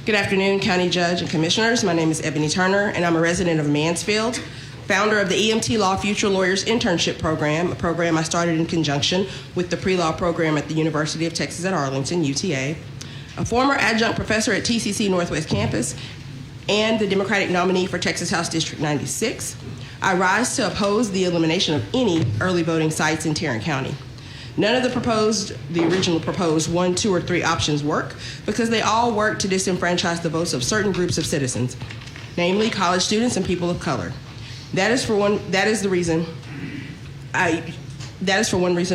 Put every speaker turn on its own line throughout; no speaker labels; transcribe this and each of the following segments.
Good afternoon, County Judge and Commissioners. My name is Ebony Turner, and I'm a resident of Mansfield, founder of the EMT Law Future Lawyers Internship Program, a program I started in conjunction with the pre-law program at the University of Texas at Arlington, UTA, a former adjunct professor at TCC Northwest Campus, and the Democratic nominee for Texas House District 96. I rise to oppose the elimination of any early voting sites in Tarrant County. None of the original proposed 1, 2, or 3 options work because they all work to disenfranchise the votes of certain groups of citizens, namely college students and people of color. That is for one reason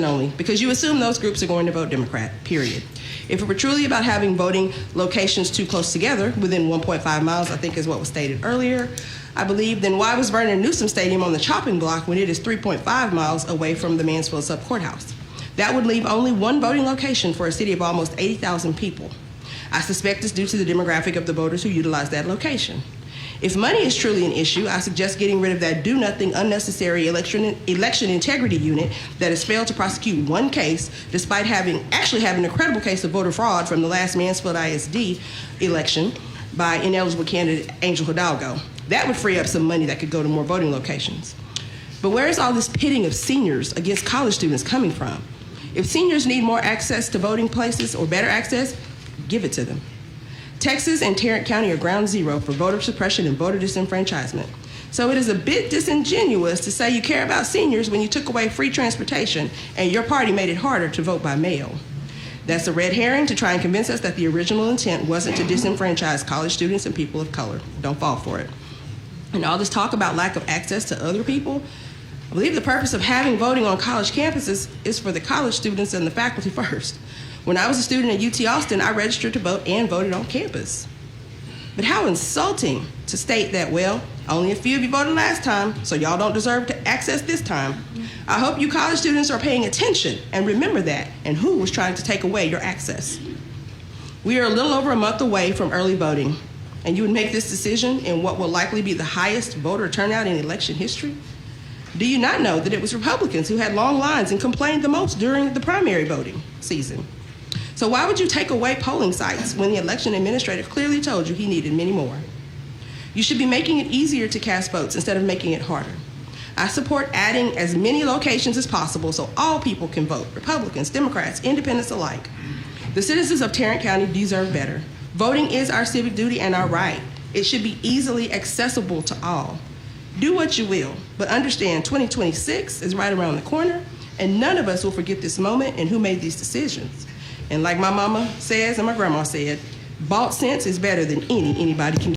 only, because you assume those groups are going to vote Democrat, period. If it were truly about having voting locations too close together, within 1.5 miles, I think is what was stated earlier, I believe, then why was Vernon Newsom Stadium on the chopping block when it is 3.5 miles away from the Mansfield Sub-Courthouse? That would leave only one voting location for a city of almost 80,000 people. I suspect it's due to the demographic of the voters who utilize that location. If money is truly an issue, I suggest getting rid of that do-nothing, unnecessary election integrity unit that has failed to prosecute one case, despite actually having a credible case of voter fraud from the last Mansfield ISD election by ineligible candidate Angel Hidalgo. That would free up some money that could go to more voting locations. But where is all this pitting of seniors against college students coming from? If seniors need more access to voting places or better access, give it to them. Texas and Tarrant County are ground zero for voter suppression and voter disenfranchisement. So it is a bit disingenuous to say you care about seniors when you took away free transportation and your party made it harder to vote by mail. That's a red herring to try and convince us that the original intent wasn't to disenfranchise college students and people of color. Don't fall for it. And all this talk about lack of access to other people, I believe the purpose of having voting on college campuses is for the college students and the faculty first. When I was a student at UT Austin, I registered to vote and voted on campus. But how insulting to state that, well, only a few of you voted last time, so y'all don't deserve to access this time. I hope you college students are paying attention and remember that, and who was trying to take away your access. We are a little over a month away from early voting, and you would make this decision in what will likely be the highest voter turnout in election history? Do you not know that it was Republicans who had long lines and complained the most during the primary voting season? So why would you take away polling sites when the election administrator clearly told you he needed many more? You should be making it easier to cast votes instead of making it harder. I support adding as many locations as possible so all people can vote, Republicans, Democrats, independents alike. The citizens of Tarrant County deserve better. Voting is our civic duty and our right. It should be easily accessible to all. Do what you will, but understand 2026 is right around the corner, and none of us will forget this moment and who made these decisions. And like my mama says and my grandma said, bought sense is better than anybody can